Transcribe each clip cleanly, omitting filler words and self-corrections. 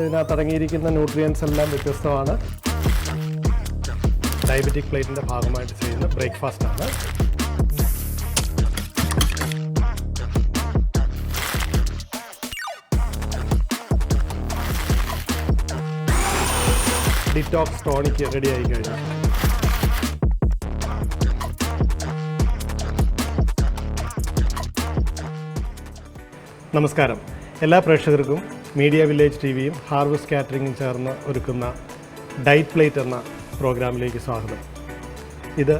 ഇതിനകത്ത് അടങ്ങിയിരിക്കുന്ന ന്യൂട്രിയൻസ് എല്ലാം വ്യത്യസ്തമാണ്. ഡയബറ്റിക് പ്ലേറ്റിൻ്റെ ഭാഗമായിട്ട് ചെയ്യുന്ന ബ്രേക്ക്ഫാസ്റ്റാണ്. ഡിറ്റോക്സ് ടോണിക് റെഡി ആയി കഴിഞ്ഞു. നമസ്കാരം. എല്ലാ പ്രേക്ഷകർക്കും മീഡിയ വില്ലേജ് ടിവിയും ഹാർവസ്റ്റ് കാറ്ററിംഗും ചേർന്ന് ഒരുക്കുന്ന ഡയറ്റ് പ്ലേറ്റ് എന്ന പ്രോഗ്രാമിലേക്ക് സ്വാഗതം. ഇത്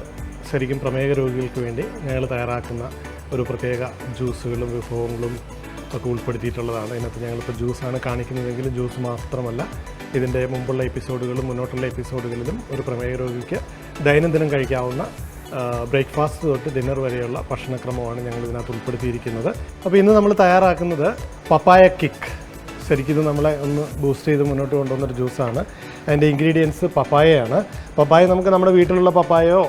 ശരിക്കും പ്രമേഹ രോഗികൾക്ക് വേണ്ടി ഞങ്ങൾ തയ്യാറാക്കുന്ന ഒരു പ്രത്യേക ജ്യൂസുകളും വിഭവങ്ങളും ഒക്കെ ഉൾപ്പെടുത്തിയിട്ടുള്ളതാണ്. ഇതിനകത്ത് ഞങ്ങളിപ്പോൾ ജ്യൂസാണ് കാണിക്കുന്നതെങ്കിലും ജ്യൂസ് മാത്രമല്ല, ഇതിൻ്റെ മുമ്പുള്ള എപ്പിസോഡുകളും മുന്നോട്ടുള്ള എപ്പിസോഡുകളിലും ഒരു പ്രമേഹ രോഗിക്ക് ദൈനംദിനം കഴിക്കാവുന്ന ബ്രേക്ക്ഫാസ്റ്റ് തൊട്ട് ഡിന്നർ വരെയുള്ള ഭക്ഷണക്രമമാണ് ഞങ്ങൾ ഇതിനകത്ത് ഉൾപ്പെടുത്തിയിരിക്കുന്നത്. അപ്പോൾ ഇന്ന് നമ്മൾ തയ്യാറാക്കുന്നത് പപ്പായ കിക്ക്. ശരിക്കും ഇത് നമ്മളെ ഒന്ന് ബൂസ്റ്റ് ചെയ്ത് മുന്നോട്ട് കൊണ്ടുവന്നൊരു ജ്യൂസാണ്. അതിൻ്റെ ഇൻഗ്രീഡിയൻസ് പപ്പായയാണ്. പപ്പായ നമുക്ക് നമ്മുടെ വീട്ടിലുള്ള പപ്പായയോ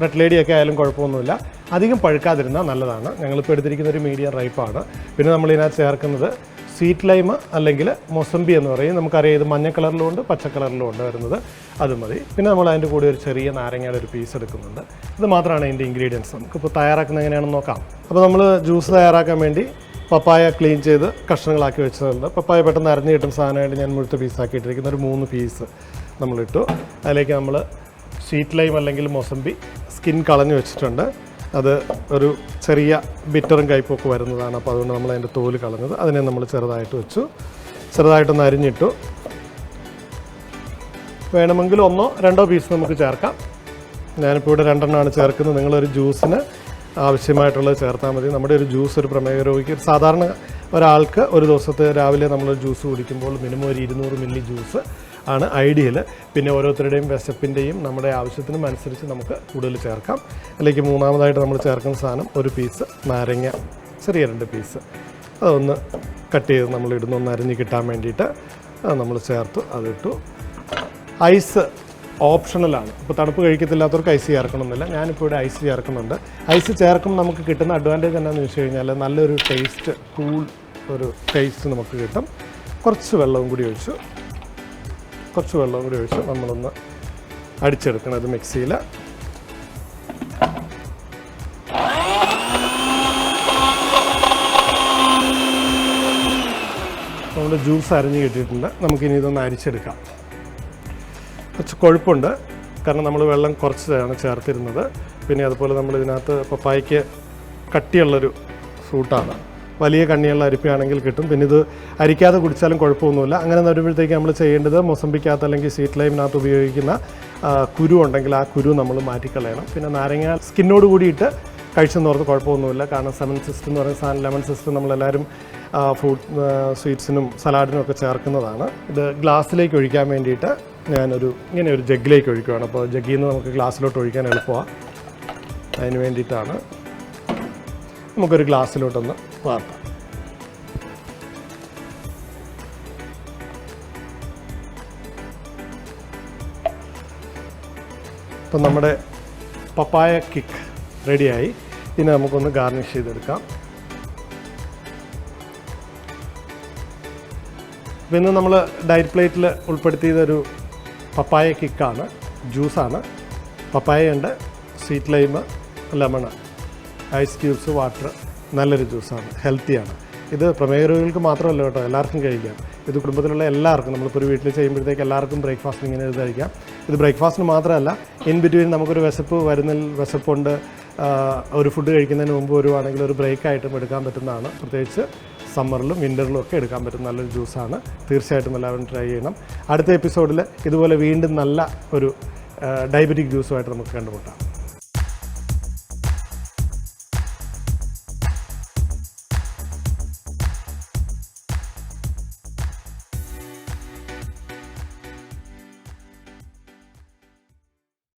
റെഡ് ലേഡിയൊക്കെ ആയാലും കുഴപ്പമൊന്നുമില്ല. അധികം പഴുക്കാതിരുന്നാൽ നല്ലതാണ്. ഞങ്ങളിപ്പോൾ എടുത്തിരിക്കുന്ന ഒരു മീഡിയം റൈപ്പാണ്. പിന്നെ നമ്മളിതിനകത്ത് ചേർക്കുന്നത് സ്വീറ്റ് ലൈം അല്ലെങ്കിൽ മൊസംബി എന്ന് പറയും. നമുക്കറിയാം ഇത് മഞ്ഞ കളറിലും ഉണ്ട് പച്ച കളറിലും ഉണ്ട് വരുന്നത്, അത് മതി. പിന്നെ നമ്മൾ അതിൻ്റെ കൂടെ ഒരു ചെറിയ നാരങ്ങയുടെ ഒരു പീസ് എടുക്കുന്നുണ്ട്. ഇത് മാത്രമാണ് ഇതിൻ്റെ ഇൻഗ്രീഡിയൻസ്. നമുക്കിപ്പോൾ തയ്യാറാക്കുന്നത് എങ്ങനെയാണെന്ന് നോക്കാം. അപ്പോൾ നമ്മൾ ജ്യൂസ് തയ്യാറാക്കാൻ വേണ്ടി പപ്പായ ക്ലീൻ ചെയ്ത് കഷ്ണങ്ങളാക്കി വെച്ചതുണ്ട്. പപ്പായ പെട്ടെന്ന് അരഞ്ഞ് കിട്ടുന്ന സാധനമായിട്ട് ഞാൻ മുഴുത്ത പീസാക്കി ഇട്ടിരിക്കുന്ന ഒരു 3 പീസ് നമ്മളിട്ടു. അതിലേക്ക് നമ്മൾ സ്വീറ്റ് ലൈം അല്ലെങ്കിൽ മൊസംബി സ്കിൻ കളഞ്ഞ് വെച്ചിട്ടുണ്ട്. അത് ഒരു ചെറിയ ബിറ്ററും കയ്പൊക്കെ വരുന്നതാണ്. അപ്പോൾ അതുകൊണ്ട് നമ്മൾ അതിൻ്റെ തോല് കളഞ്ഞത് അതിനെ നമ്മൾ ചെറുതായിട്ട് വെച്ചു. ചെറുതായിട്ടൊന്ന് അരിഞ്ഞിട്ടു. വേണമെങ്കിൽ 1 or 2 പീസ് നമുക്ക് ചേർക്കാം. ഞാനിപ്പോൾ ഇവിടെ 2 എണ്ണമാണ് ചേർക്കുന്നത്. നിങ്ങളൊരു ജ്യൂസിന് ആവശ്യമായിട്ടുള്ളത് ചേർത്താൽ മതി. നമ്മുടെ ഒരു ജ്യൂസ് ഒരു പ്രമേഹ രോഗിക്ക് സാധാരണ ഒരാൾക്ക് ഒരു ദിവസത്തെ രാവിലെ നമ്മളൊരു ജ്യൂസ് കുടിക്കുമ്പോൾ മിനിമം ഒരു 200 മില്ലി ജ്യൂസ് ആണ് ഐഡിയൽ. പിന്നെ ഓരോരുത്തരുടെയും വിശപ്പിൻ്റെയും നമ്മുടെ ആവശ്യത്തിനും അനുസരിച്ച് നമുക്ക് കൂടുതൽ ചേർക്കാം. അല്ലെങ്കിൽ മൂന്നാമതായിട്ട് നമ്മൾ ചേർക്കുന്ന സാധനം ഒരു പീസ് നാരങ്ങ, ചെറിയ 2 പീസ് അതൊന്ന് കട്ട് ചെയ്ത് നമ്മളിടുന്ന ഒന്ന് അരിഞ്ഞ് കിട്ടാൻ വേണ്ടിയിട്ട് അത് നമ്മൾ ചേർത്തു. അതിട്ടു. ഐസ് ഓപ്ഷണലാണ്. ഇപ്പോൾ തണുപ്പ് കഴിക്കത്തില്ലാത്തവർക്ക് ഐസ് ചേർക്കണമെന്നില്ല. ഞാനിപ്പോൾ ഇവിടെ ഐസ് ചേർക്കുന്നുണ്ട്. ഐസ് ചേർക്കുമ്പോൾ നമുക്ക് കിട്ടുന്ന അഡ്വാൻറ്റേജ് എന്താണെന്ന് വെച്ച് കഴിഞ്ഞാൽ നല്ലൊരു ടേസ്റ്റ്, കൂൾ ഒരു ടേസ്റ്റ് നമുക്ക് കിട്ടും. കുറച്ച് വെള്ളവും കൂടി ഒഴിച്ചു നമ്മളൊന്ന് അടിച്ചെടുക്കണം ഇത് മിക്സിയിൽ. നമ്മുടെ ജ്യൂസ് അരിഞ്ഞ് കിട്ടിയിട്ടുണ്ട്. നമുക്കിനി ഇതൊന്ന് അരിച്ചെടുക്കാം. കുറച്ച് കൊഴുപ്പുണ്ട്, കാരണം നമ്മൾ വെള്ളം കുറച്ചാണ് ചേർത്തിരുന്നത്. പിന്നെ അതുപോലെ നമ്മൾ ഇതിനകത്ത് പപ്പായയ്ക്ക് കട്ടിയുള്ളൊരു ഫ്രൂട്ടാണ്. വലിയ കണ്ണിയുള്ള അരിപ്പയാണെങ്കിൽ കിട്ടും. പിന്നെ ഇത് അരിക്കാതെ കുടിച്ചാലും കുഴപ്പമൊന്നുമില്ല. അങ്ങനെ വരുമ്പോഴത്തേക്ക് നമ്മൾ ചെയ്യേണ്ടത് മൊസംബിക്കകത്ത് അല്ലെങ്കിൽ സ്വീറ്റ് ലൈമിനകത്ത് ഉപയോഗിക്കുന്ന കുരു ഉണ്ടെങ്കിൽ ആ കുരു നമ്മൾ മാറ്റിക്കളയണം. പിന്നെ നാരങ്ങ സ്കിന്നോട് കൂടിയിട്ട് കഴിച്ചെന്നോർത്ത് കുഴപ്പമൊന്നുമില്ല. കാരണം ലെമൺ സിസ്റ്റ് എന്ന് പറയുന്ന സാധനം, ലെമൺ സിസ്റ്റ് നമ്മളെല്ലാവരും ഫ്രൂട്ട് സ്വീറ്റ്സിനും സലാഡിനും ഒക്കെ ചേർക്കുന്നതാണ്. ഇത് ഗ്ലാസ്സിലേക്ക് ഒഴിക്കാൻ വേണ്ടിയിട്ട് ഇങ്ങനെ ഒരു ജഗ്ഗിലേക്ക് ഒഴിക്കുകയാണ്. അപ്പോൾ ജഗ്ഗിൽ നിന്ന് നമുക്ക് ഗ്ലാസ്സിലോട്ട് ഒഴിക്കാൻ എളുപ്പമാണ്. അതിന് വേണ്ടിയിട്ടാണ്. നമുക്കൊരു ഗ്ലാസ്സിലോട്ടൊന്ന് വാർത്താം. അപ്പം നമ്മുടെ പപ്പായ കിക്ക് റെഡിയായി. ഇനി നമുക്കൊന്ന് ഗാർണിഷ് ചെയ്തെടുക്കാം. പിന്നെ നമ്മൾ ഡയറ്റ് പ്ലേറ്റിൽ ഉൾപ്പെടുത്തിയതൊരു പപ്പായ കിക്കാണ്, ജ്യൂസാണ്. പപ്പായയുണ്ട്, sweet lime, lemon, ice cubes, water. നല്ലൊരു ജ്യൂസാണ്, ഹെൽത്തിയാണ്. ഇത് പ്രമേഹ രോഗികൾക്ക് മാത്രമല്ല കേട്ടോ, എല്ലാവർക്കും കഴിക്കാം. ഇത് കുടുംബത്തിലുള്ള എല്ലാവർക്കും, നമ്മളിപ്പോൾ ഒരു വീട്ടിൽ ചെയ്യുമ്പോഴത്തേക്ക് എല്ലാവർക്കും ബ്രേക്ക്ഫാസ്റ്റിന് ഇങ്ങനെ ഇത് കഴിക്കാം. ഇത് ബ്രേക്ക്ഫാസ്റ്റിന് മാത്രമല്ല, ഇൻ ബിറ്റ്വീൻ നമുക്കൊരു വിശപ്പുണ്ട്, ഒരു ഫുഡ് കഴിക്കുന്നതിന് മുമ്പ് വരുവാണെങ്കിൽ ഒരു ബ്രേക്കായിട്ടും എടുക്കാൻ പറ്റുന്നതാണ്. പ്രത്യേകിച്ച് സമ്മറിലും വിൻ്ററിലും ഒക്കെ എടുക്കാൻ പറ്റുന്ന നല്ലൊരു ജ്യൂസാണ്. തീർച്ചയായിട്ടും എല്ലാവരും ട്രൈ ചെയ്യണം. അടുത്ത എപ്പിസോഡിൽ ഇതുപോലെ വീണ്ടും നല്ല ഒരു ഡയബറ്റിക് ജ്യൂസുമായിട്ട് നമുക്ക് കണ്ടുമുട്ടാം.